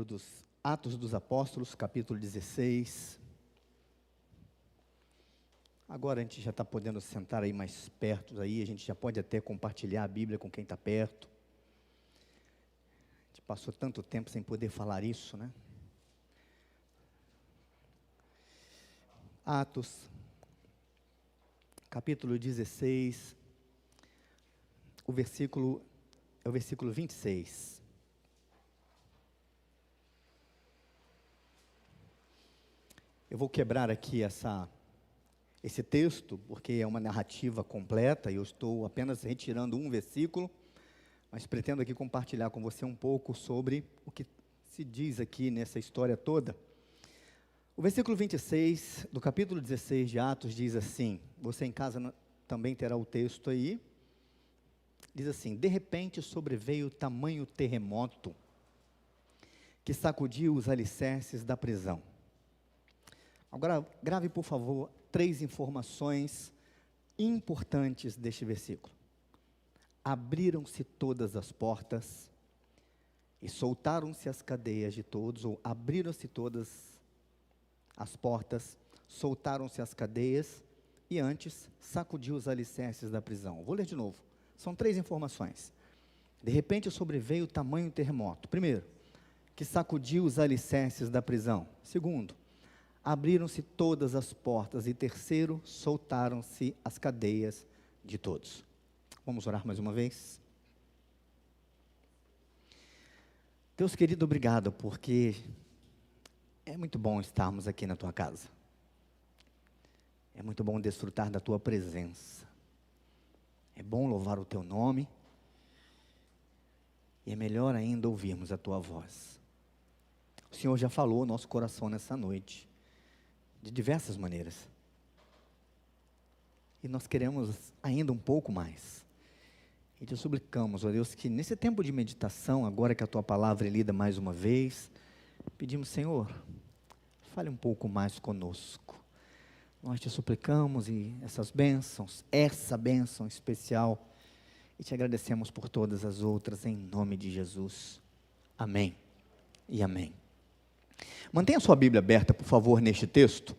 livro dos Atos dos Apóstolos, capítulo 16. Agora a gente já está podendo sentar aí mais perto, aí, a gente já pode até compartilhar a Bíblia com quem está perto. A gente passou tanto tempo sem poder falar isso, né? Atos, capítulo 16, o versículo 26. Eu vou quebrar aqui esse texto, porque é uma narrativa completa, e eu estou apenas retirando um versículo, mas pretendo aqui compartilhar com você um pouco sobre o que se diz aqui nessa história toda. O versículo 26 do capítulo 16 de Atos diz assim, você em casa também terá o texto aí, diz assim: de repente sobreveio tamanho terremoto, que sacudiu os alicerces da prisão. Agora, grave, por favor, 3 informações importantes deste versículo. Abriram-se todas as portas e soltaram-se as cadeias de todos, ou abriram-se todas as portas, soltaram-se as cadeias e antes sacudiu os alicerces da prisão. Vou ler de novo. São 3 informações. De repente sobreveio tamanho terremoto. Primeiro, que sacudiu os alicerces da prisão. Segundo, abriram-se todas as portas. E terceiro, soltaram-se as cadeias de todos. Vamos orar mais uma vez? Deus querido, obrigado, porque é muito bom estarmos aqui na tua casa. É muito bom desfrutar da tua presença. É bom louvar o teu nome. E é melhor ainda ouvirmos a tua voz. O Senhor já falou ao nosso coração nessa noite, de diversas maneiras. E nós queremos ainda um pouco mais. E te suplicamos, ó Deus, que nesse tempo de meditação, agora que a tua palavra é lida mais uma vez, pedimos, Senhor, fale um pouco mais conosco. Nós te suplicamos e essas bênçãos, essa bênção especial, e te agradecemos por todas as outras, em nome de Jesus. Amém e amém. Mantenha a sua Bíblia aberta, por favor, neste texto,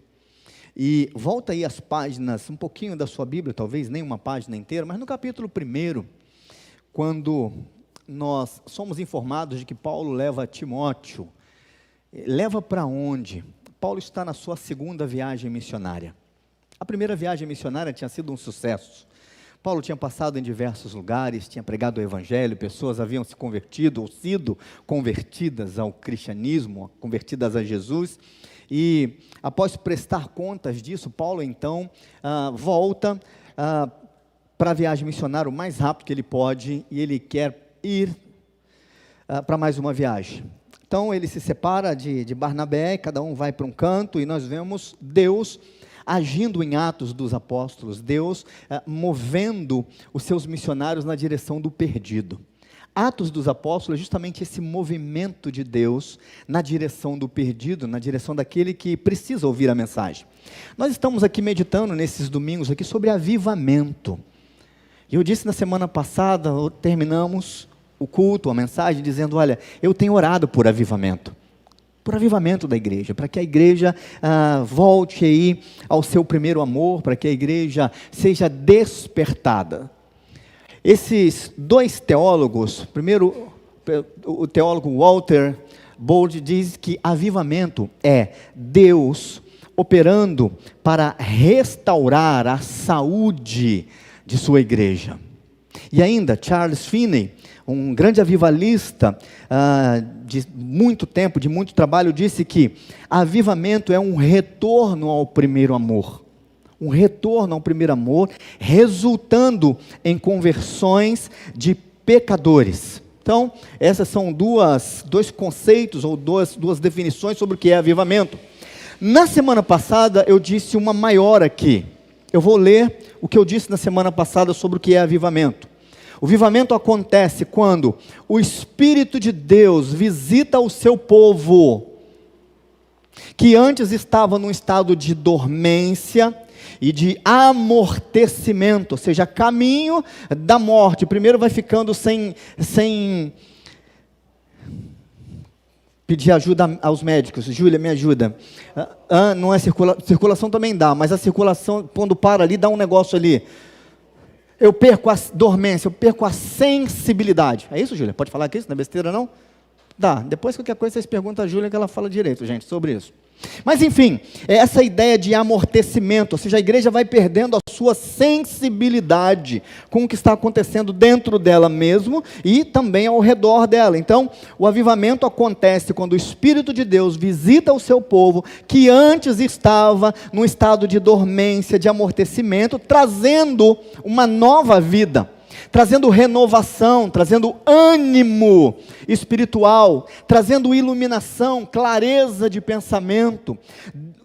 e volta aí as páginas, um pouquinho da sua Bíblia, talvez nem uma página inteira, mas no capítulo 1, quando nós somos informados de que Paulo leva Timóteo, leva para onde? Paulo está na sua 2ª viagem missionária. A primeira viagem missionária tinha sido um sucesso. Paulo tinha passado em diversos lugares, tinha pregado o evangelho, pessoas haviam se convertido ou sido convertidas ao cristianismo, convertidas a Jesus, e após prestar contas disso, Paulo então volta para a viagem missionária o mais rápido que ele pode, e ele quer ir para mais uma viagem. Então ele se separa de Barnabé, cada um vai para um canto, e nós vemos Deus agindo em Atos dos Apóstolos, Deus movendo os seus missionários na direção do perdido. Atos dos Apóstolos é justamente esse movimento de Deus na direção do perdido, na direção daquele que precisa ouvir a mensagem. Nós estamos aqui meditando nesses domingos aqui sobre avivamento. E eu disse na semana passada, terminamos o culto, a mensagem, dizendo, olha, eu tenho orado por avivamento da igreja, para que a igreja volte aí ao seu primeiro amor, para que a igreja seja despertada. Esses 2 teólogos, primeiro o teólogo Walter Bold diz que avivamento é Deus operando para restaurar a saúde de sua igreja. E ainda Charles Finney, um grande avivalista de muito tempo, de muito trabalho, disse que avivamento é um retorno ao primeiro amor. Um retorno ao primeiro amor, resultando em conversões de pecadores. Então, essas são dois conceitos, ou duas definições sobre o que é avivamento. Na semana passada, eu disse uma maior aqui. Eu vou ler o que eu disse na semana passada sobre o que é avivamento. O avivamento acontece quando o Espírito de Deus visita o seu povo, que antes estava num estado de dormência e de amortecimento, ou seja, caminho da morte. Primeiro vai ficando sem Pedir ajuda aos médicos. Júlia, me ajuda. Não é circulação também dá, mas a circulação, quando para ali, dá um negócio ali. Eu perco a dormência, eu perco a sensibilidade. É isso, Júlia? Pode falar aqui, isso não é besteira não? Dá. Depois qualquer coisa vocês perguntam a Júlia que ela fala direito, gente, sobre isso. Mas enfim, é essa ideia de amortecimento, ou seja, a igreja vai perdendo a sua sensibilidade com o que está acontecendo dentro dela mesmo e também ao redor dela. Então, o avivamento acontece quando o Espírito de Deus visita o seu povo, que antes estava num estado de dormência, de amortecimento, trazendo uma nova vida, trazendo renovação, trazendo ânimo espiritual, trazendo iluminação, clareza de pensamento,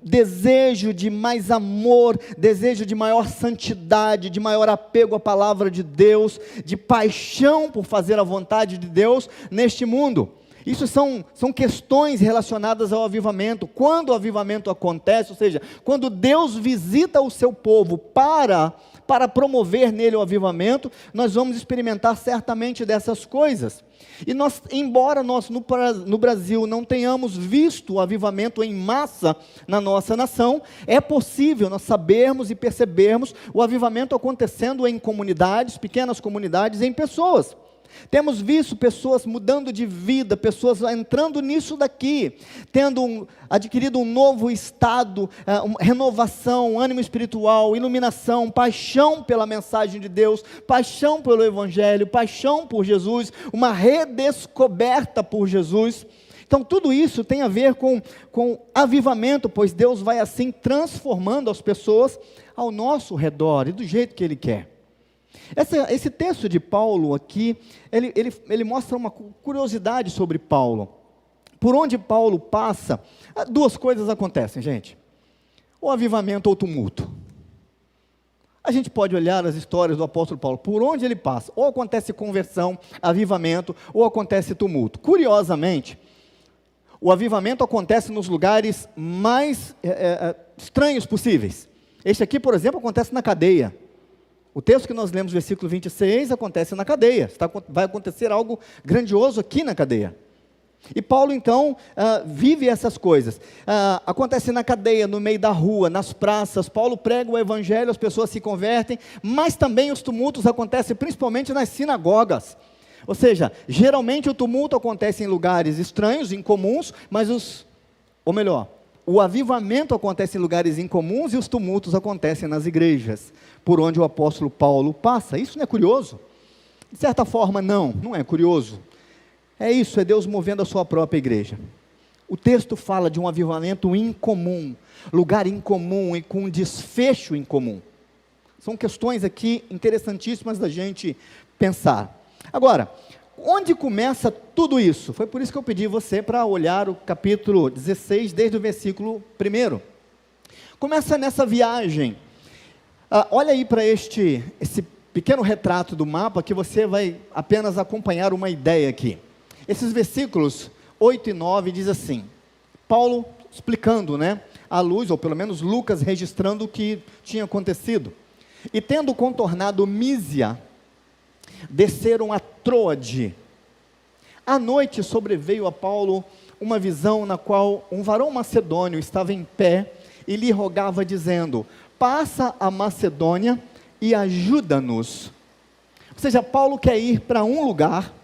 desejo de mais amor, desejo de maior santidade, de maior apego à palavra de Deus, de paixão por fazer a vontade de Deus neste mundo. Isso são questões relacionadas ao avivamento. Quando o avivamento acontece, ou seja, quando Deus visita o seu povo para promover nele o avivamento, nós vamos experimentar certamente dessas coisas. E nós, embora nós no Brasil não tenhamos visto o avivamento em massa na nossa nação, é possível nós sabermos e percebermos o avivamento acontecendo em comunidades, pequenas comunidades, em pessoas. Temos visto pessoas mudando de vida, pessoas entrando nisso daqui, adquirido um novo estado, renovação, ânimo espiritual, iluminação, paixão pela mensagem de Deus, paixão pelo Evangelho, paixão por Jesus, uma redescoberta por Jesus. Então tudo isso tem a ver com avivamento, pois Deus vai assim transformando as pessoas ao nosso redor e do jeito que Ele quer. Esse texto de Paulo aqui, ele mostra uma curiosidade sobre Paulo. Por onde Paulo passa, duas coisas acontecem, gente. Ou avivamento ou tumulto. A gente pode olhar as histórias do apóstolo Paulo, por onde ele passa, ou acontece conversão, avivamento, ou acontece tumulto. Curiosamente, o avivamento acontece nos lugares mais estranhos possíveis. Este aqui, por exemplo, acontece na cadeia. O texto que nós lemos, versículo 26, acontece na cadeia. Vai acontecer algo grandioso aqui na cadeia. E Paulo, então, vive essas coisas. Acontece na cadeia, no meio da rua, nas praças. Paulo prega o evangelho, as pessoas se convertem, mas também os tumultos acontecem principalmente nas sinagogas. Ou seja, geralmente o tumulto acontece em lugares estranhos, incomuns, mas o avivamento acontece em lugares incomuns e os tumultos acontecem nas igrejas, por onde o apóstolo Paulo passa. Isso não é curioso? De certa forma, não é curioso. É isso, é Deus movendo a sua própria igreja. O texto fala de um avivamento incomum, lugar incomum e com desfecho incomum. São questões aqui interessantíssimas da gente pensar. Agora, onde começa tudo isso? Foi por isso que eu pedi você para olhar o capítulo 16, desde o versículo 1. Começa nessa viagem. Olha aí para esse pequeno retrato do mapa, que você vai apenas acompanhar uma ideia aqui. Esses versículos 8 e 9 diz assim, Paulo explicando, à luz, ou pelo menos Lucas registrando o que tinha acontecido. E tendo contornado Mísia, desceram a Troade. À noite sobreveio a Paulo uma visão na qual um varão macedônio estava em pé e lhe rogava dizendo, passa a Macedônia e ajuda-nos. Ou seja, Paulo quer ir para um lugar,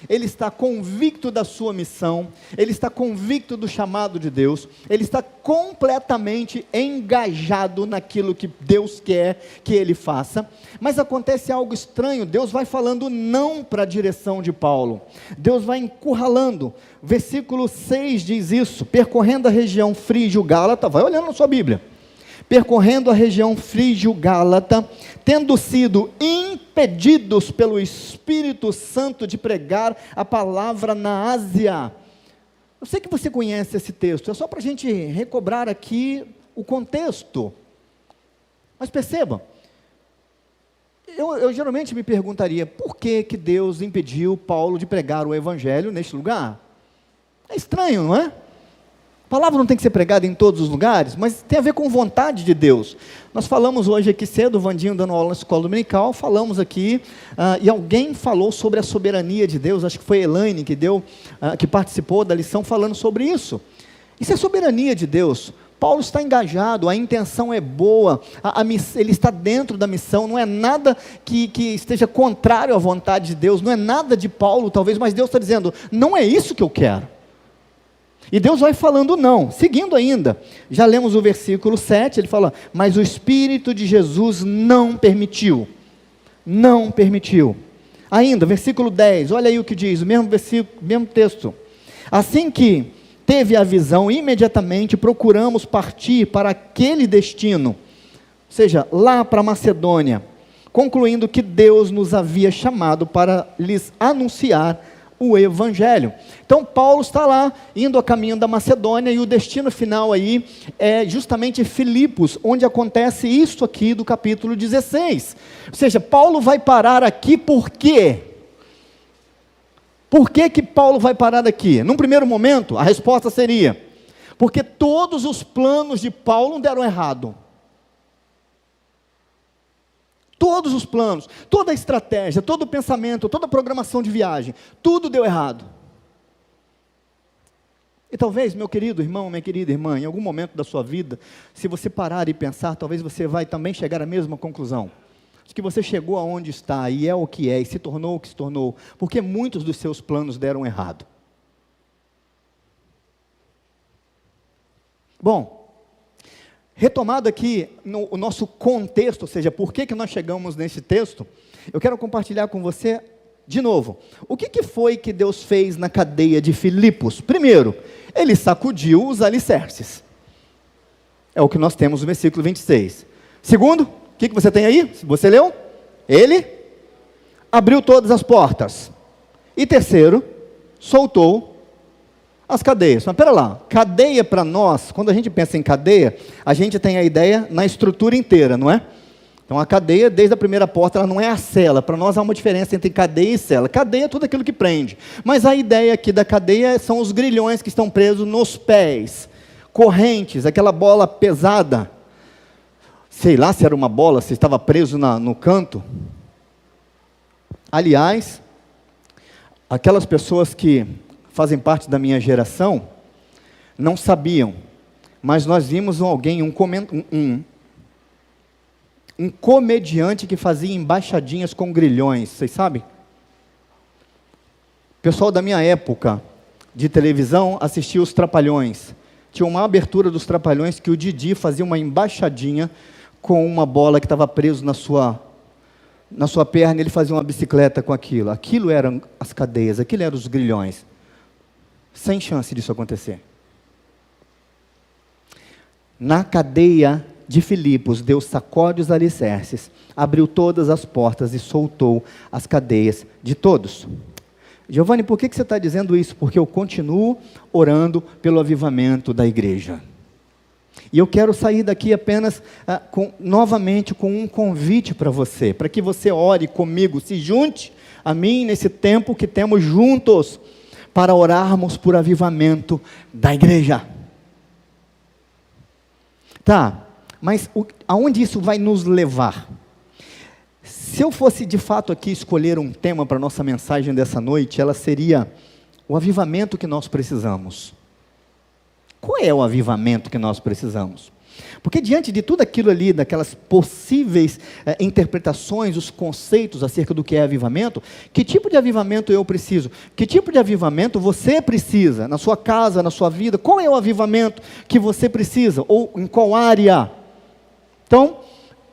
ele está convicto da sua missão, ele está convicto do chamado de Deus, ele está completamente engajado naquilo que Deus quer que ele faça, mas acontece algo estranho, Deus vai falando não para a direção de Paulo, Deus vai encurralando. Versículo 6 diz isso, percorrendo a região frígio-gálata, vai olhando na sua Bíblia, percorrendo a região frígio-gálata, tendo sido impedidos pelo Espírito Santo de pregar a palavra na Ásia. Eu sei que você conhece esse texto, é só para a gente recobrar aqui o contexto. Mas perceba, eu geralmente me perguntaria, por que Deus impediu Paulo de pregar o Evangelho neste lugar? É estranho, não é? A palavra não tem que ser pregada em todos os lugares, mas tem a ver com vontade de Deus. Nós falamos hoje aqui cedo, o Vandinho dando aula na escola dominical, falamos aqui, e alguém falou sobre a soberania de Deus, acho que foi Elaine que participou da lição falando sobre isso. Isso é soberania de Deus. Paulo está engajado, a intenção é boa, ele está dentro da missão, não é nada que esteja contrário à vontade de Deus, não é nada de Paulo talvez, mas Deus está dizendo, não é isso que eu quero. E Deus vai falando não, seguindo ainda, já lemos o versículo 7, ele fala, mas o Espírito de Jesus não permitiu, ainda, versículo 10, olha aí o que diz, o mesmo versículo, mesmo texto, assim que teve a visão, imediatamente procuramos partir para aquele destino, ou seja, lá para Macedônia, concluindo que Deus nos havia chamado para lhes anunciar o Evangelho. Então Paulo está lá, indo a caminho da Macedônia, e o destino final aí é justamente Filipos, onde acontece isso aqui do capítulo 16. Ou seja, Paulo vai parar aqui por quê? Por que Paulo vai parar aqui? Num primeiro momento, a resposta seria, porque todos os planos de Paulo deram errado. Todos os planos, toda a estratégia, todo o pensamento, toda a programação de viagem, tudo deu errado. E talvez, meu querido irmão, minha querida irmã, em algum momento da sua vida, se você parar e pensar, talvez você vai também chegar à mesma conclusão. De que você chegou aonde está, e é o que é, e se tornou o que se tornou, porque muitos dos seus planos deram errado. Bom, retomado aqui o nosso contexto, ou seja, por que nós chegamos nesse texto, eu quero compartilhar com você, de novo, o que foi que Deus fez na cadeia de Filipos? Primeiro, Ele sacudiu os alicerces, é o que nós temos no versículo 26. Segundo, o que você tem aí? Você leu? Ele abriu todas as portas. E terceiro, soltou as cadeias. Mas pera lá, cadeia para nós, quando a gente pensa em cadeia, a gente tem a ideia na estrutura inteira, não é? Então a cadeia, desde a primeira porta, ela não é a cela. Para nós há uma diferença entre cadeia e cela. Cadeia é tudo aquilo que prende. Mas a ideia aqui da cadeia são os grilhões que estão presos nos pés. Correntes, aquela bola pesada. Sei lá se era uma bola, se estava preso no canto. Aliás, aquelas pessoas que fazem parte da minha geração, não sabiam, mas nós vimos um comediante que fazia embaixadinhas com grilhões, vocês sabem? O pessoal da minha época de televisão assistia os Trapalhões, tinha uma abertura dos Trapalhões que o Didi fazia uma embaixadinha com uma bola que estava preso na sua perna, ele fazia uma bicicleta com aquilo eram as cadeias, aquilo eram os grilhões, sem chance disso acontecer. Na cadeia de Filipos, Deus sacode os alicerces, abriu todas as portas e soltou as cadeias de todos. Giovanni, por que você está dizendo isso? Porque eu continuo orando pelo avivamento da igreja. E eu quero sair daqui apenas novamente com um convite para você, para que você ore comigo, se junte a mim nesse tempo que temos juntos, para orarmos por avivamento da igreja. Tá, mas aonde isso vai nos levar? Se eu fosse de fato aqui escolher um tema para a nossa mensagem dessa noite, ela seria o avivamento que nós precisamos. Qual é o avivamento que nós precisamos? Porque diante de tudo aquilo ali, daquelas possíveis interpretações, os conceitos acerca do que é avivamento, que tipo de avivamento eu preciso? Que tipo de avivamento você precisa, na sua casa, na sua vida? Qual é o avivamento que você precisa? Ou em qual área? Então,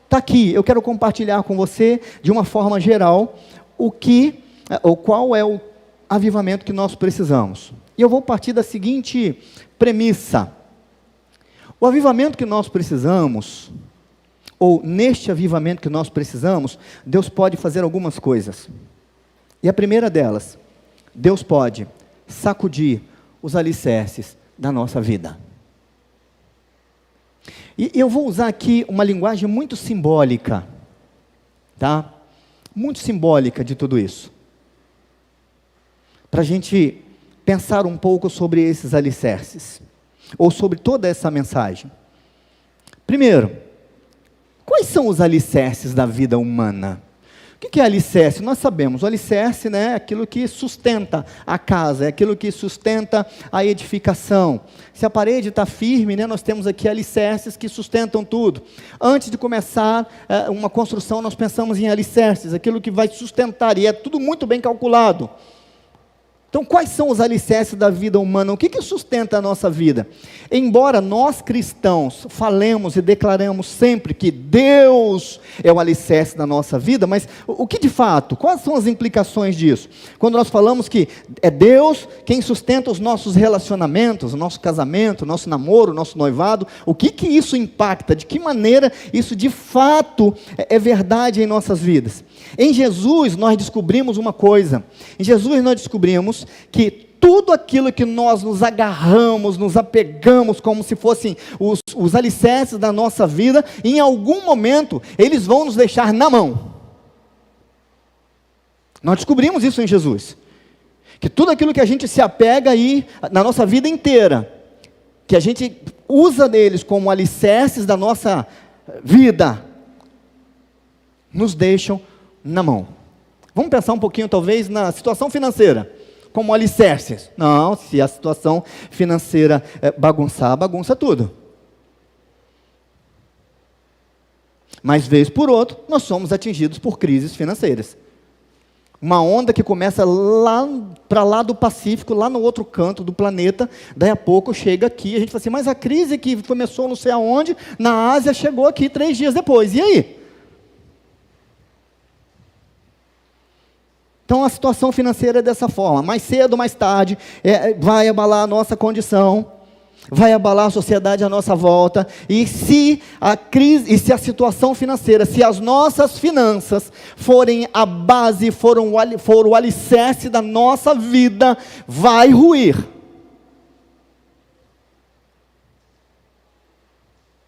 está aqui, eu quero compartilhar com você, de uma forma geral, qual é o avivamento que nós precisamos. E eu vou partir da seguinte premissa: o avivamento que nós precisamos, ou neste avivamento que nós precisamos, Deus pode fazer algumas coisas. E a primeira delas, Deus pode sacudir os alicerces da nossa vida. E eu vou usar aqui uma linguagem muito simbólica, tá? Muito simbólica de tudo isso, para a gente pensar um pouco sobre esses alicerces. ou sobre toda essa mensagem. Primeiro, quais são os alicerces da vida humana? O que é alicerce? Nós sabemos, o alicerce, né, é aquilo que sustenta a casa, é aquilo que sustenta a edificação. Se a parede está firme, né, nós temos aqui alicerces que sustentam tudo. Antes de começar uma construção, nós pensamos em alicerces, aquilo que vai sustentar, e é tudo muito bem calculado. Então, quais são os alicerces da vida humana? O que sustenta a nossa vida? Embora nós cristãos falemos e declaremos sempre que Deus é o alicerce da nossa vida, mas o que de fato? Quais são as implicações disso? Quando nós falamos que é Deus quem sustenta os nossos relacionamentos, o nosso casamento, o nosso namoro, o nosso noivado, o que isso impacta? De que maneira isso de fato é verdade em nossas vidas? Em Jesus nós descobrimos uma coisa. Em Jesus nós descobrimos que tudo aquilo que nós nos agarramos, nos apegamos como se fossem os alicerces da nossa vida, em algum momento eles vão nos deixar na mão. Nós descobrimos isso em Jesus. Que tudo aquilo que a gente se apega aí na nossa vida inteira, que a gente usa deles como alicerces da nossa vida, nos deixam na mão. Vamos pensar um pouquinho talvez na situação financeira, como alicerces. Não, se a situação financeira bagunçar, bagunça tudo. Mas vez por outro, nós somos atingidos por crises financeiras. Uma onda que começa lá para lá do Pacífico, lá no outro canto do planeta, daí a pouco chega aqui, a gente fala assim, mas a crise que começou não sei aonde, na Ásia, chegou aqui 3 dias depois, e aí? Então a situação financeira é dessa forma, mais cedo ou mais tarde, vai abalar a nossa condição, vai abalar a sociedade à nossa volta, e se a crise, e se a situação financeira, se as nossas finanças forem a base, for o alicerce da nossa vida, vai ruir.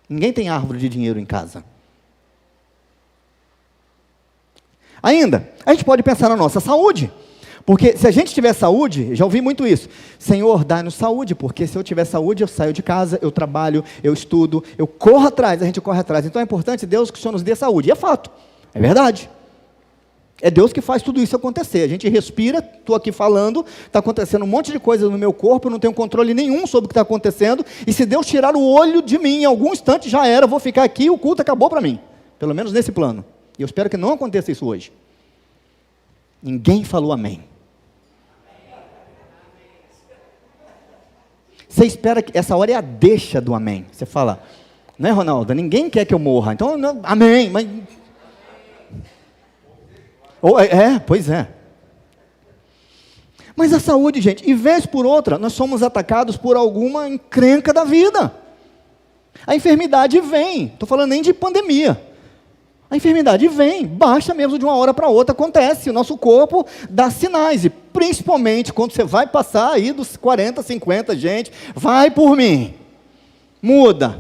Ninguém tem árvore de dinheiro em casa. Ainda, a gente pode pensar na nossa saúde, porque se a gente tiver saúde, já ouvi muito isso, Senhor, dá-nos saúde, porque se eu tiver saúde, eu saio de casa, eu trabalho, eu estudo, eu corro atrás, a gente corre atrás, então é importante Deus que o Senhor nos dê saúde, e é fato, é verdade, é Deus que faz tudo isso acontecer, a gente respira, estou aqui falando, está acontecendo um monte de coisa no meu corpo, eu não tenho controle nenhum sobre o que está acontecendo, e se Deus tirar o olho de mim, em algum instante já era, eu vou ficar aqui, o culto acabou para mim, pelo menos nesse plano. E eu espero que não aconteça isso hoje. Ninguém falou amém. Você espera que essa hora é a deixa do amém. Você fala, não é, Ronaldo? Ninguém quer que eu morra. Então, não, amém. Mas... pois é. Mas a saúde, gente, e vez por outra, nós somos atacados por alguma encrenca da vida. A enfermidade vem. Estou falando nem de pandemia. A enfermidade vem, baixa mesmo de uma hora para outra, acontece, o nosso corpo dá sinais, e principalmente quando você vai passar aí dos 40, 50, gente, vai por mim, muda.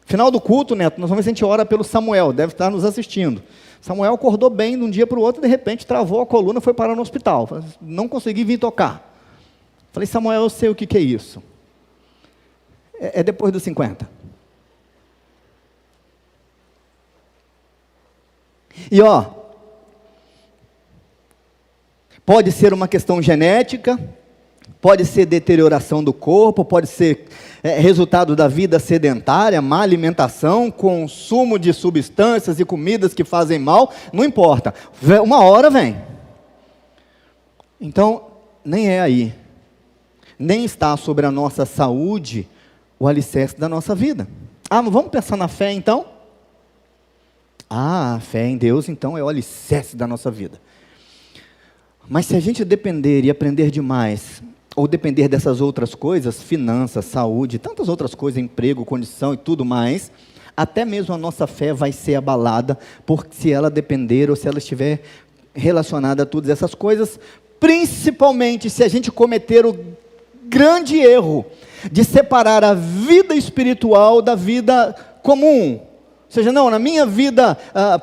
Final do culto, Neto, nós vamos ver se a gente ora pelo Samuel, deve estar nos assistindo. Samuel acordou bem de um dia para o outro, de repente travou a coluna, foi parar no hospital, não consegui vir tocar. Falei, Samuel, eu sei o que é isso. É depois dos 50. E pode ser uma questão genética, pode ser deterioração do corpo, pode ser resultado da vida sedentária, má alimentação, consumo de substâncias e comidas que fazem mal, não importa, uma hora vem. Então, nem é aí, nem está sobre a nossa saúde o alicerce da nossa vida. Vamos pensar na fé então? A fé em Deus, então, é o alicerce da nossa vida. Mas se a gente depender e aprender demais, ou depender dessas outras coisas, finanças, saúde, tantas outras coisas, emprego, condição e tudo mais, até mesmo a nossa fé vai ser abalada, porque se ela depender ou se ela estiver relacionada a todas essas coisas, principalmente se a gente cometer o grande erro de separar a vida espiritual da vida comum. Ou seja, não, na minha vida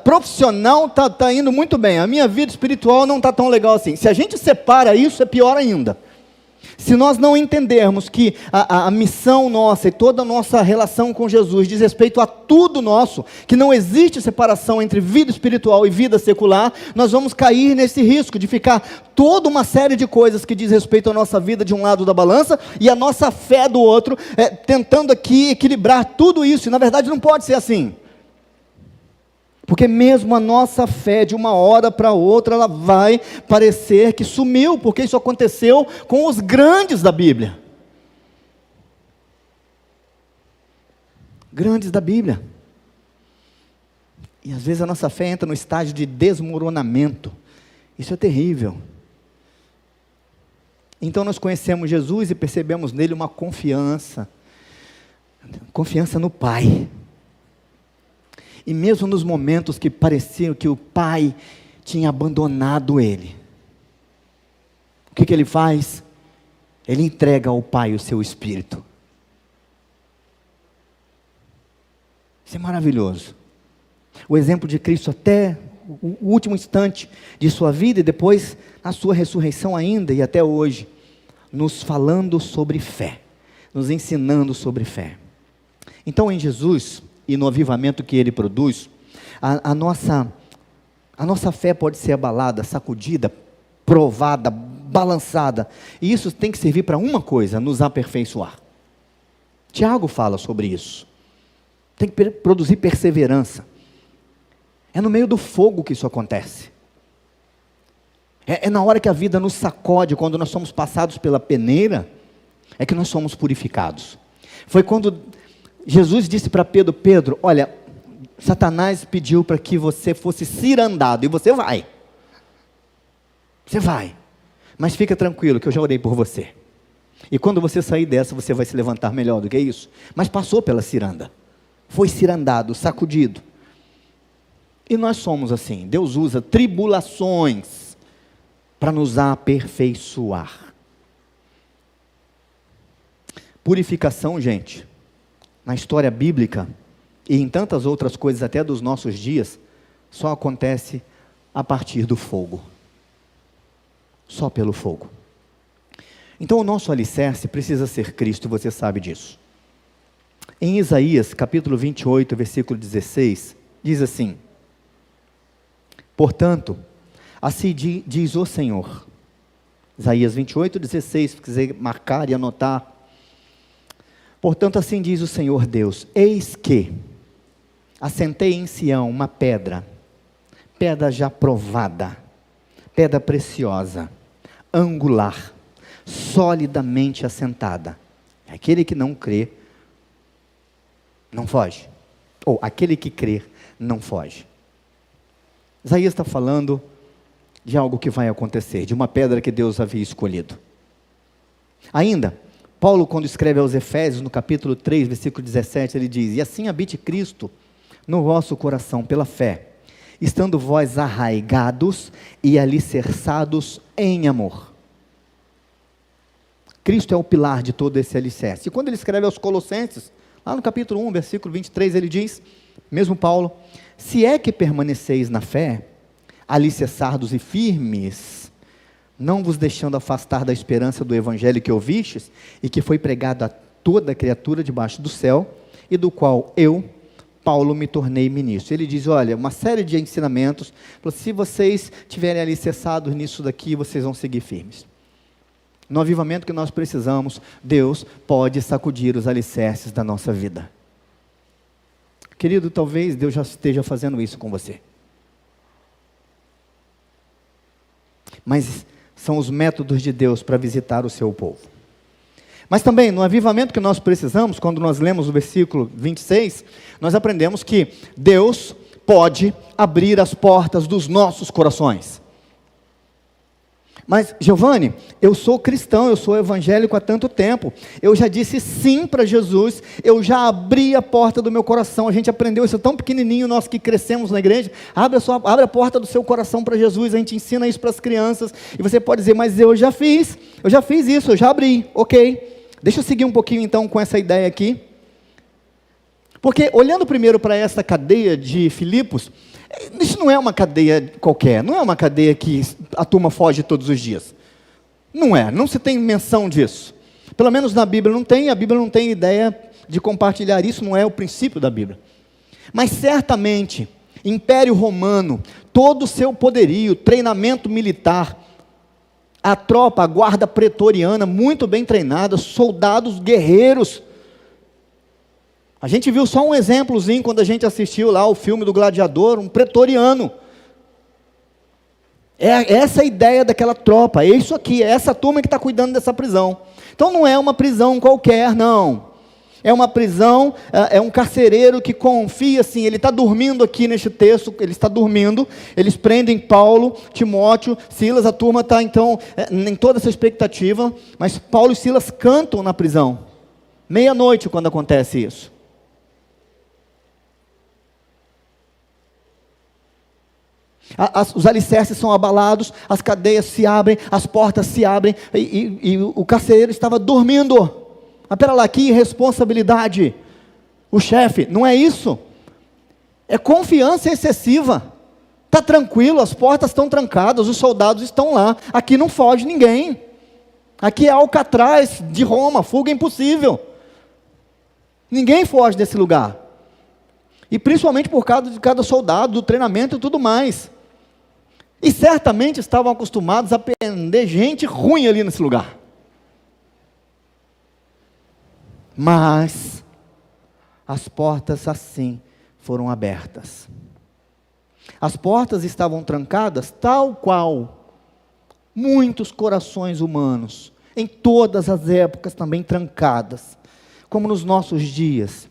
profissional está indo muito bem, a minha vida espiritual não está tão legal assim. Se a gente separa isso, é pior ainda. Se nós não entendermos que a missão nossa e toda a nossa relação com Jesus diz respeito a tudo nosso, que não existe separação entre vida espiritual e vida secular, nós vamos cair nesse risco de ficar toda uma série de coisas que diz respeito à nossa vida de um lado da balança e a nossa fé do outro, tentando aqui equilibrar tudo isso, e na verdade não pode ser assim. Porque mesmo a nossa fé, de uma hora para outra, ela vai parecer que sumiu, porque isso aconteceu com os grandes da Bíblia. Grandes da Bíblia. E às vezes a nossa fé entra no estágio de desmoronamento. Isso é terrível. Então nós conhecemos Jesus e percebemos nele uma confiança no Pai. E mesmo nos momentos que pareciam que o Pai tinha abandonado ele, o que ele faz? Ele entrega ao Pai o seu Espírito. Isso é maravilhoso. O exemplo de Cristo até o último instante de sua vida e depois a sua ressurreição ainda e até hoje, nos falando sobre fé, nos ensinando sobre fé. Então em Jesus e no avivamento que ele produz, a nossa fé pode ser abalada, sacudida, provada, balançada, e isso tem que servir para uma coisa: nos aperfeiçoar. Tiago fala sobre isso. Tem que produzir perseverança. É no meio do fogo que isso acontece. É na hora que a vida nos sacode, quando nós somos passados pela peneira, é que nós somos purificados. Foi quando Jesus disse para Pedro: Pedro, olha, Satanás pediu para que você fosse cirandado, e você vai. Você vai. Mas fica tranquilo que eu já orei por você. E quando você sair dessa, você vai se levantar melhor do que isso. Mas passou pela ciranda. Foi cirandado, sacudido. E nós somos assim. Deus usa tribulações para nos aperfeiçoar. Purificação, gente, na história bíblica e em tantas outras coisas até dos nossos dias, só acontece a partir do fogo. Só pelo fogo. Então o nosso alicerce precisa ser Cristo, e você sabe disso. Em Isaías, capítulo 28, versículo 16, diz assim: portanto, assim diz o Senhor. Isaías 28, 16, se quiser marcar e anotar. Portanto, assim diz o Senhor Deus: eis que assentei em Sião uma pedra, pedra já provada, pedra preciosa, angular, solidamente assentada. Aquele que não crê, não foge. Ou aquele que crer, não foge. Isaías está falando de algo que vai acontecer, de uma pedra que Deus havia escolhido. Ainda, Paulo, quando escreve aos Efésios, no capítulo 3, versículo 17, ele diz: e assim habite Cristo no vosso coração pela fé, estando vós arraigados e alicerçados em amor. Cristo é o pilar de todo esse alicerce. E quando ele escreve aos Colossenses, lá no capítulo 1, versículo 23, ele diz, mesmo Paulo: se é que permaneceis na fé, alicerçados e firmes, não vos deixando afastar da esperança do evangelho que ouvistes, e que foi pregado a toda criatura debaixo do céu, e do qual eu, Paulo, me tornei ministro. Ele diz, olha, uma série de ensinamentos, se vocês tiverem alicerçados nisso daqui, vocês vão seguir firmes. No avivamento que nós precisamos, Deus pode sacudir os alicerces da nossa vida. Querido, talvez Deus já esteja fazendo isso com você. Mas são os métodos de Deus para visitar o seu povo. Mas também, no avivamento que nós precisamos, quando nós lemos o versículo 26, nós aprendemos que Deus pode abrir as portas dos nossos corações. Mas, Giovanni, eu sou cristão, eu sou evangélico há tanto tempo, eu já disse sim para Jesus, eu já abri a porta do meu coração. A gente aprendeu isso tão pequenininho, nós que crescemos na igreja. Abre a porta do seu coração para Jesus, a gente ensina isso para as crianças, e você pode dizer, mas eu já fiz isso, eu já abri, ok. Deixa eu seguir um pouquinho então com essa ideia aqui, porque olhando primeiro para essa cadeia de Filipos, isso não é uma cadeia qualquer, não é uma cadeia que a turma foge todos os dias. Não é, não se tem menção disso. Pelo menos na Bíblia não tem, a Bíblia não tem ideia de compartilhar isso, não é o princípio da Bíblia. Mas certamente, Império Romano, todo o seu poderio, treinamento militar, a tropa, a guarda pretoriana, muito bem treinada, soldados guerreiros. A gente viu só um exemplozinho quando a gente assistiu lá o filme do Gladiador, um pretoriano. É essa a ideia daquela tropa, é isso aqui, é essa turma que está cuidando dessa prisão. Então não é uma prisão qualquer, não. É uma prisão, é um carcereiro que confia assim, ele está dormindo aqui neste texto, ele está dormindo, eles prendem Paulo, Timóteo, Silas, a turma está então em toda essa expectativa, mas Paulo e Silas cantam na prisão, meia-noite quando acontece isso. Os alicerces são abalados, as cadeias se abrem, as portas se abrem, e o carcereiro estava dormindo. Mas pera lá, que irresponsabilidade, o chefe, não é isso? É confiança excessiva, está tranquilo, as portas estão trancadas, os soldados estão lá, aqui não foge ninguém, aqui é Alcatraz de Roma, fuga impossível, ninguém foge desse lugar, e principalmente por causa de cada soldado, do treinamento e tudo mais. E certamente estavam acostumados a prender gente ruim ali nesse lugar. Mas as portas assim foram abertas. As portas estavam trancadas, tal qual muitos corações humanos, em todas as épocas também trancadas, como nos nossos dias.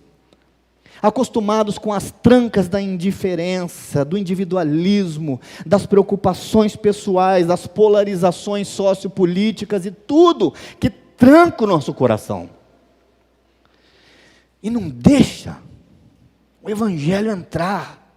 Acostumados com as trancas da indiferença, do individualismo, das preocupações pessoais, das polarizações sociopolíticas e tudo que tranca o nosso coração. E não deixa o Evangelho entrar.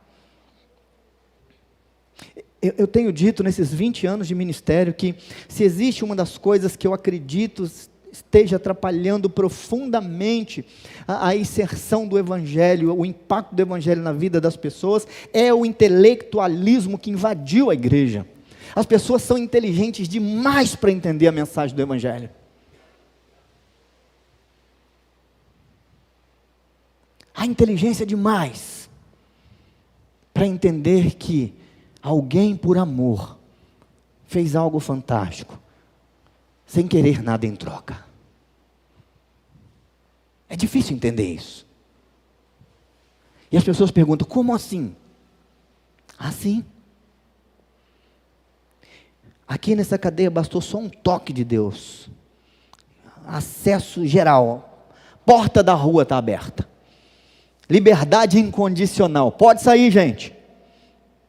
Eu tenho dito nesses 20 anos de ministério que se existe uma das coisas que eu acredito esteja atrapalhando profundamente a inserção do Evangelho, o impacto do Evangelho na vida das pessoas, é o intelectualismo que invadiu a igreja. As pessoas são inteligentes demais para entender a mensagem do Evangelho. Há inteligência demais para entender que alguém por amor fez algo fantástico, sem querer nada em troca. É difícil entender isso. E as pessoas perguntam, como assim? Assim. Aqui nessa cadeia bastou só um toque de Deus. Acesso geral. Porta da rua está aberta. Liberdade incondicional. Pode sair, gente.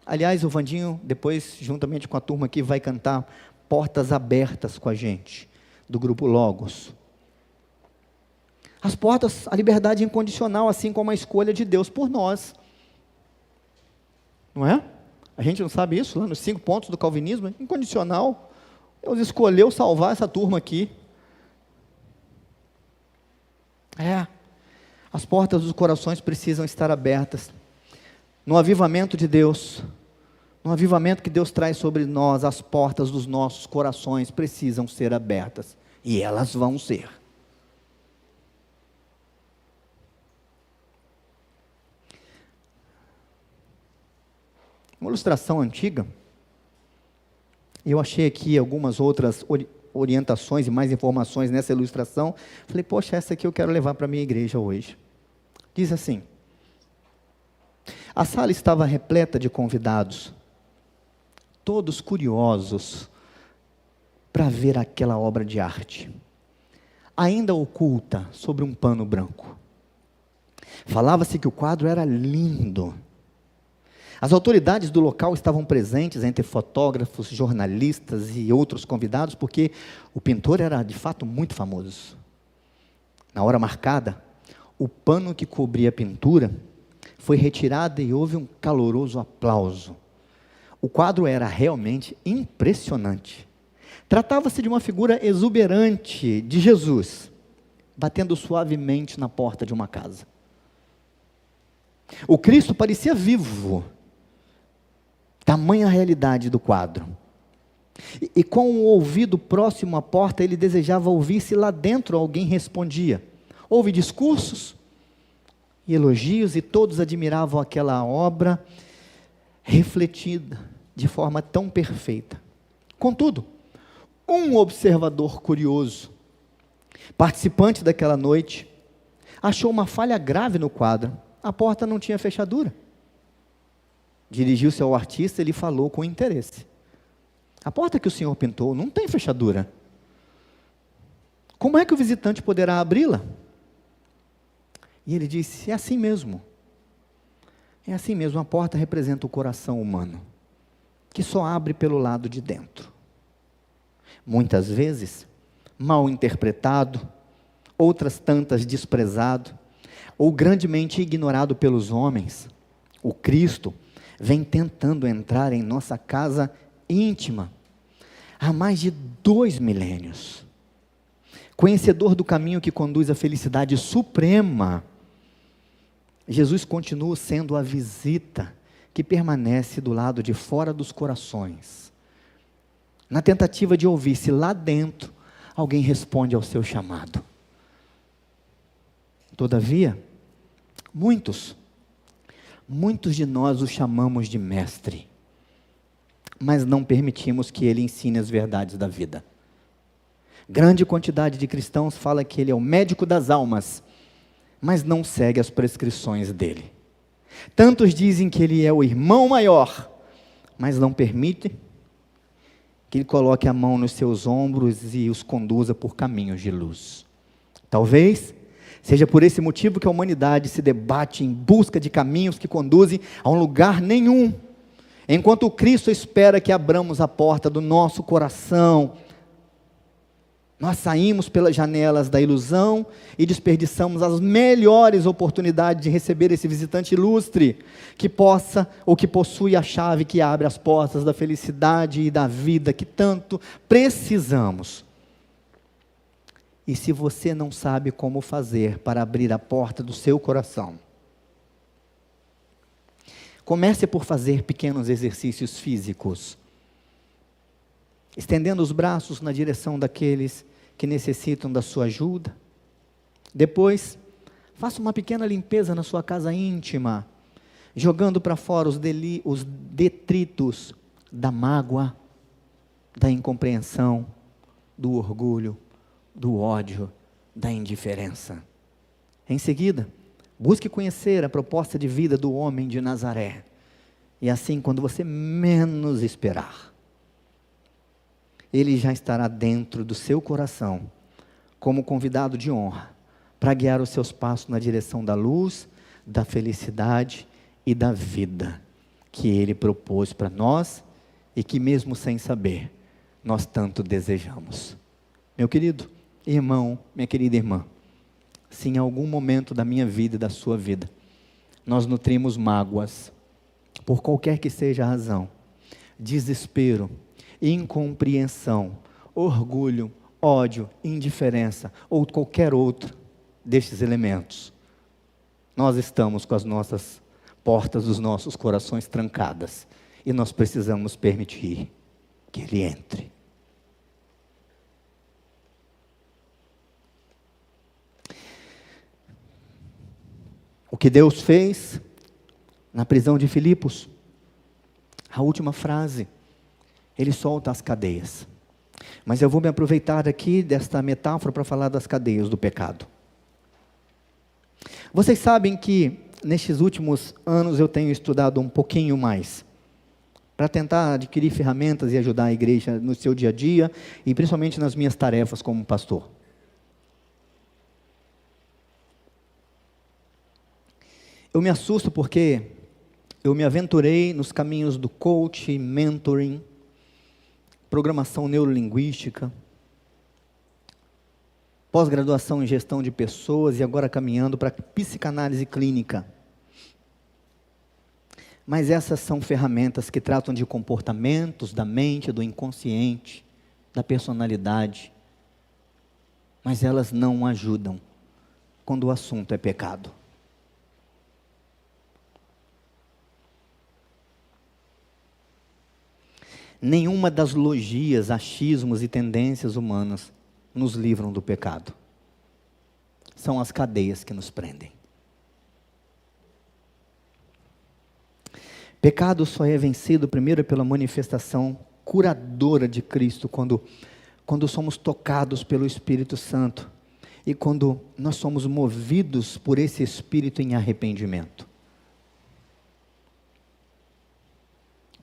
Aliás, o Vandinho, depois, juntamente com a turma aqui, vai cantar Portas Abertas com a gente, do grupo Logos. As portas, a liberdade incondicional, assim como a escolha de Deus por nós. Não é? A gente não sabe isso, lá nos 5 pontos do calvinismo, incondicional. Deus escolheu salvar essa turma aqui. As portas dos corações precisam estar abertas. No avivamento de Deus, no avivamento que Deus traz sobre nós, as portas dos nossos corações precisam ser abertas. E elas vão ser. Uma ilustração antiga, eu achei aqui algumas outras orientações e mais informações nessa ilustração. Falei, poxa, essa aqui eu quero levar para a minha igreja hoje. Diz assim: a sala estava repleta de convidados, todos curiosos para ver aquela obra de arte, ainda oculta sobre um pano branco. Falava-se que o quadro era lindo. As autoridades do local estavam presentes, entre fotógrafos, jornalistas e outros convidados, porque o pintor era de fato muito famoso. Na hora marcada, o pano que cobria a pintura foi retirado e houve um caloroso aplauso. O quadro era realmente impressionante. Tratava-se de uma figura exuberante de Jesus, batendo suavemente na porta de uma casa. O Cristo parecia vivo, tamanha a realidade do quadro. E com o ouvido próximo à porta, ele desejava ouvir se lá dentro alguém respondia. Houve discursos e elogios, e todos admiravam aquela obra refletida de forma tão perfeita. Contudo, um observador curioso, participante daquela noite, achou uma falha grave no quadro. A porta não tinha fechadura. Dirigiu-se ao artista e lhe falou com interesse: a porta que o senhor pintou não tem fechadura. Como é que o visitante poderá abri-la? E ele disse: é assim mesmo. É assim mesmo, a porta representa o coração humano, que só abre pelo lado de dentro. Muitas vezes, mal interpretado, outras tantas desprezado, ou grandemente ignorado pelos homens, o Cristo vem tentando entrar em nossa casa íntima há mais de 2 milênios. Conhecedor do caminho que conduz à felicidade suprema, Jesus continua sendo a visita que permanece do lado de fora dos corações, na tentativa de ouvir se lá dentro alguém responde ao seu chamado. Todavia, muitos de nós o chamamos de mestre, mas não permitimos que ele ensine as verdades da vida. Grande quantidade de cristãos fala que ele é o médico das almas, mas não segue as prescrições dele. Tantos dizem que ele é o irmão maior, mas não permitem que ele coloque a mão nos seus ombros e os conduza por caminhos de luz. Talvez seja por esse motivo que a humanidade se debate em busca de caminhos que conduzem a um lugar nenhum, enquanto Cristo espera que abramos a porta do nosso coração. Nós saímos pelas janelas da ilusão e desperdiçamos as melhores oportunidades de receber esse visitante ilustre, que possa ou que possui a chave que abre as portas da felicidade e da vida que tanto precisamos. E se você não sabe como fazer para abrir a porta do seu coração, comece por fazer pequenos exercícios físicos, estendendo os braços na direção daqueles que necessitam da sua ajuda. Depois, faça uma pequena limpeza na sua casa íntima, jogando para fora os detritos da mágoa, da incompreensão, do orgulho, do ódio, da indiferença. Em seguida, busque conhecer a proposta de vida do homem de Nazaré. E assim, quando você menos esperar, ele já estará dentro do seu coração, como convidado de honra, para guiar os seus passos na direção da luz, da felicidade e da vida, que ele propôs para nós, e que mesmo sem saber, nós tanto desejamos. Meu querido irmão, minha querida irmã, se em algum momento da minha vida e da sua vida, nós nutrimos mágoas, por qualquer que seja a razão, desespero, incompreensão, orgulho, ódio, indiferença, ou qualquer outro destes elementos, nós estamos com as nossas portas dos nossos corações trancadas, e nós precisamos permitir que ele entre. O que Deus fez na prisão de Filipos, a última frase, ele solta as cadeias. Mas eu vou me aproveitar aqui desta metáfora para falar das cadeias do pecado. Vocês sabem que nestes últimos anos eu tenho estudado um pouquinho mais, para tentar adquirir ferramentas e ajudar a igreja no seu dia a dia, e principalmente nas minhas tarefas como pastor. Eu me assusto porque eu me aventurei nos caminhos do coaching, mentoring, programação neurolinguística, pós-graduação em gestão de pessoas e agora caminhando para psicanálise clínica. Mas essas são ferramentas que tratam de comportamentos da mente, do inconsciente, da personalidade. Mas elas não ajudam quando o assunto é pecado. Nenhuma das logias, achismos e tendências humanas nos livram do pecado. São as cadeias que nos prendem. Pecado só é vencido primeiro pela manifestação curadora de Cristo, quando somos tocados pelo Espírito Santo e quando nós somos movidos por esse Espírito em arrependimento.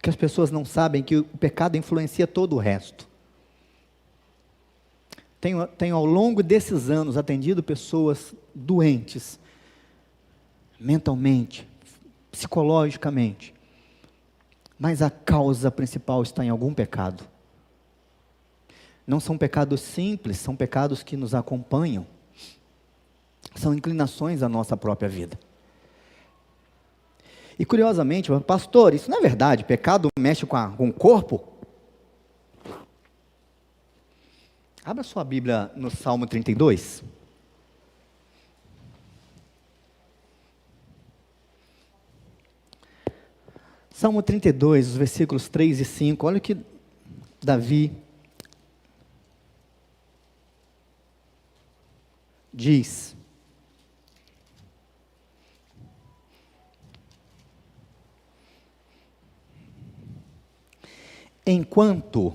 Que as pessoas não sabem que o pecado influencia todo o resto. Tenho ao longo desses anos atendido pessoas doentes, mentalmente, psicologicamente, mas a causa principal está em algum pecado. Não são pecados simples, são pecados que nos acompanham, são inclinações da nossa própria vida. E curiosamente, pastor, isso não é verdade? Pecado mexe com o corpo? Abra sua Bíblia no Salmo 32. Salmo 32, os versículos 3 e 5. Olha o que Davi diz. Enquanto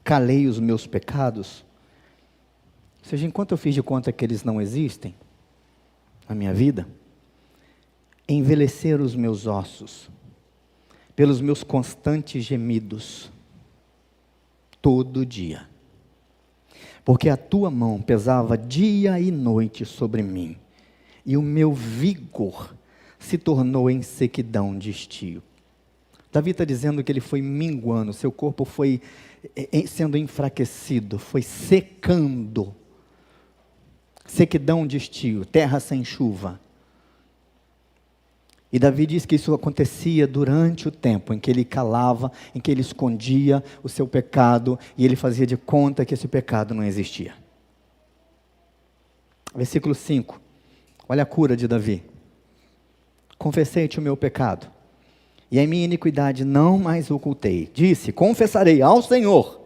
calei os meus pecados, ou seja, enquanto eu fiz de conta que eles não existem na minha vida, envelheceram os meus ossos, pelos meus constantes gemidos, todo dia. Porque a tua mão pesava dia e noite sobre mim, e o meu vigor se tornou em sequidão de estio. Davi está dizendo que ele foi minguando, seu corpo foi sendo enfraquecido, foi secando. Sequidão de estio, terra sem chuva. E Davi diz que isso acontecia durante o tempo em que ele calava, em que ele escondia o seu pecado, e ele fazia de conta que esse pecado não existia. Versículo 5, olha a cura de Davi. Confessei-te o meu pecado, e a minha iniquidade não mais ocultei. Disse, confessarei ao Senhor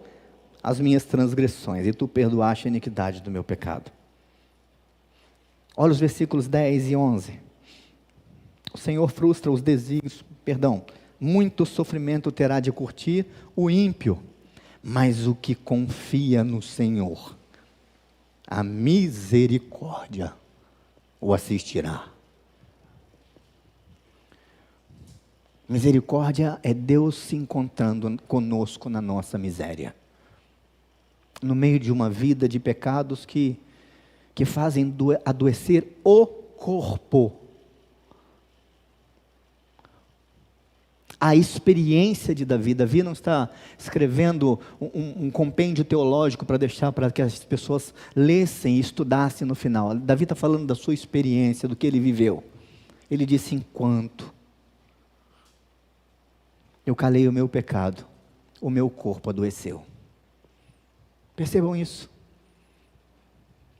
as minhas transgressões, e tu perdoaste a iniquidade do meu pecado. Olha os versículos 10 e 11. O Senhor frustra os desígnios, muito sofrimento terá de curtir o ímpio, mas o que confia no Senhor, a misericórdia o assistirá. Misericórdia é Deus se encontrando conosco na nossa miséria, no meio de uma vida de pecados que fazem adoecer o corpo. A experiência de Davi. Davi não está escrevendo um compêndio teológico para deixar para que as pessoas lessem e estudassem no final. Davi está falando da sua experiência, do que ele viveu. Ele disse, enquanto eu calei o meu pecado, o meu corpo adoeceu. Percebam isso.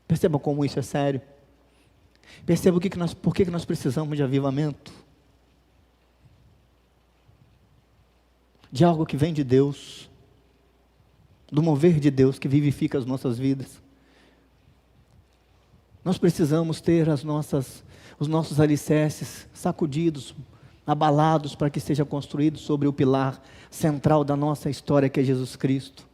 Percebam como isso é sério. Percebam por que nós precisamos de avivamento. De algo que vem de Deus, do mover de Deus que vivifica as nossas vidas. Nós precisamos ter os nossos alicerces sacudidos, abalados, para que seja construído sobre o pilar central da nossa história, que é Jesus Cristo.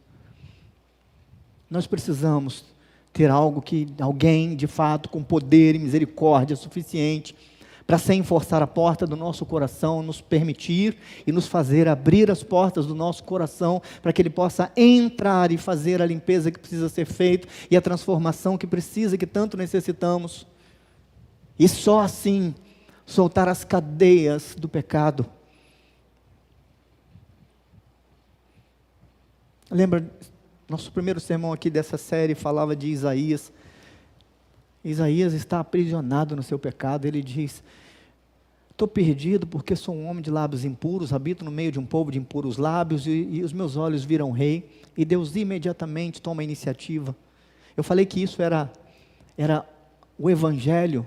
Nós precisamos ter alguém de fato com poder e misericórdia suficiente para, sem forçar a porta do nosso coração, nos permitir e nos fazer abrir as portas do nosso coração, para que Ele possa entrar e fazer a limpeza que precisa ser feita, e a transformação que tanto necessitamos, e só assim, soltar as cadeias do pecado. Lembra, nosso primeiro sermão aqui dessa série falava de Isaías. Isaías está aprisionado no seu pecado. Ele diz, estou perdido porque sou um homem de lábios impuros, habito no meio de um povo de impuros lábios, e os meus olhos viram rei. E Deus imediatamente toma a iniciativa. Eu falei que isso era o evangelho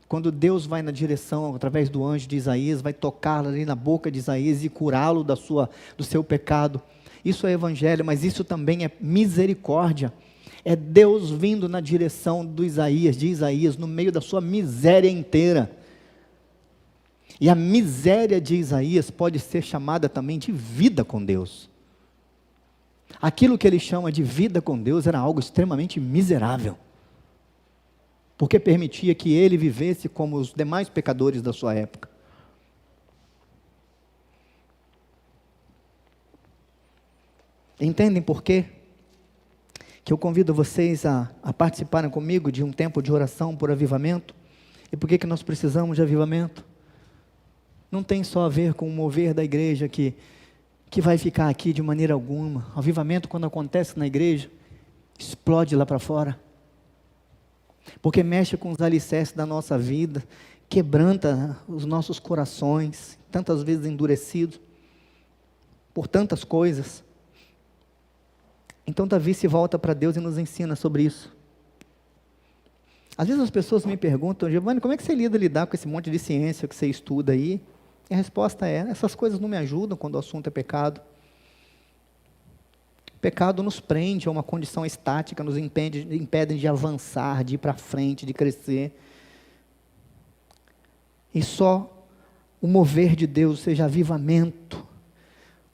Quando Deus vai na direção, através do anjo de Isaías, vai tocar ali na boca de Isaías e curá-lo do seu pecado. Isso é evangelho, mas isso também é misericórdia. É Deus vindo na direção de Isaías, no meio da sua miséria inteira. E a miséria de Isaías pode ser chamada também de vida com Deus. Aquilo que ele chama de vida com Deus era algo extremamente miserável, porque permitia que ele vivesse como os demais pecadores da sua época. Entendem por quê? Que eu convido vocês a participarem comigo de um tempo de oração por avivamento. E por que nós precisamos de avivamento? Não tem só a ver com o mover da igreja que vai ficar aqui de maneira alguma. O avivamento, quando acontece na igreja, explode lá para fora. Porque mexe com os alicerces da nossa vida, quebranta os nossos corações, tantas vezes endurecidos por tantas coisas. Então Davi se volta para Deus e nos ensina sobre isso. Às vezes as pessoas me perguntam: Giovanni, como é que você lidar com esse monte de ciência que você estuda aí? E a resposta é: essas coisas não me ajudam quando o assunto é pecado. O pecado nos prende a uma condição estática, nos impedem de avançar, de ir para frente, de crescer. E só o mover de Deus, seja avivamento,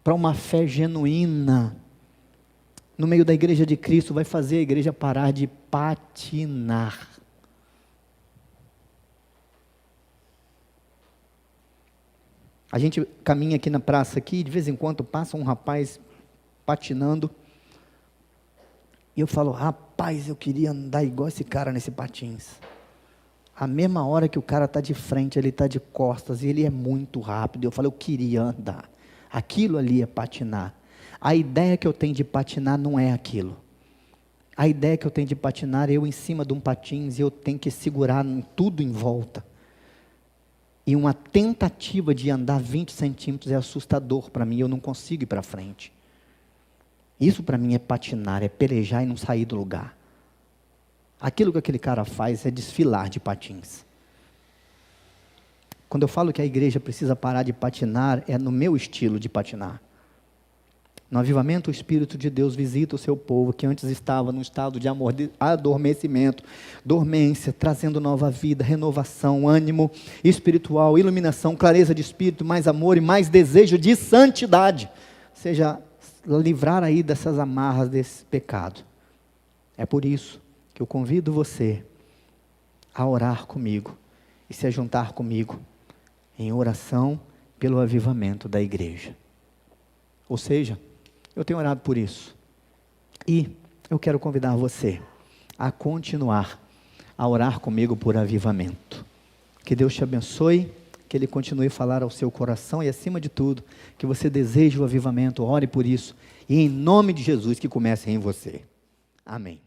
para uma fé genuína, no meio da igreja de Cristo, vai fazer a igreja parar de patinar. A gente caminha aqui na praça, de vez em quando passa um rapaz patinando, e eu falo: rapaz, eu queria andar igual esse cara nesse patins. A mesma hora que o cara está de frente, ele está de costas, e ele é muito rápido. Eu falo: eu queria andar. Aquilo ali é patinar. A ideia que eu tenho de patinar não é aquilo. A ideia que eu tenho de patinar é eu em cima de um patins, e eu tenho que segurar tudo em volta. E uma tentativa de andar 20 centímetros é assustador para mim, eu não consigo ir para frente. Isso para mim é patinar, é pelejar e não sair do lugar. Aquilo que aquele cara faz é desfilar de patins. Quando eu falo que a igreja precisa parar de patinar, é no meu estilo de patinar. No avivamento, o Espírito de Deus visita o seu povo, que antes estava num estado de adormecimento, dormência, trazendo nova vida, renovação, ânimo espiritual, iluminação, clareza de espírito, mais amor e mais desejo de santidade. Ou seja, livrar aí dessas amarras, desse pecado. É por isso que eu convido você a orar comigo e se juntar comigo em oração pelo avivamento da igreja. Ou seja, eu tenho orado por isso. E eu quero convidar você a continuar a orar comigo por avivamento. Que Deus te abençoe, que Ele continue a falar ao seu coração e, acima de tudo, que você deseje o avivamento, ore por isso. E em nome de Jesus, que comece em você. Amém.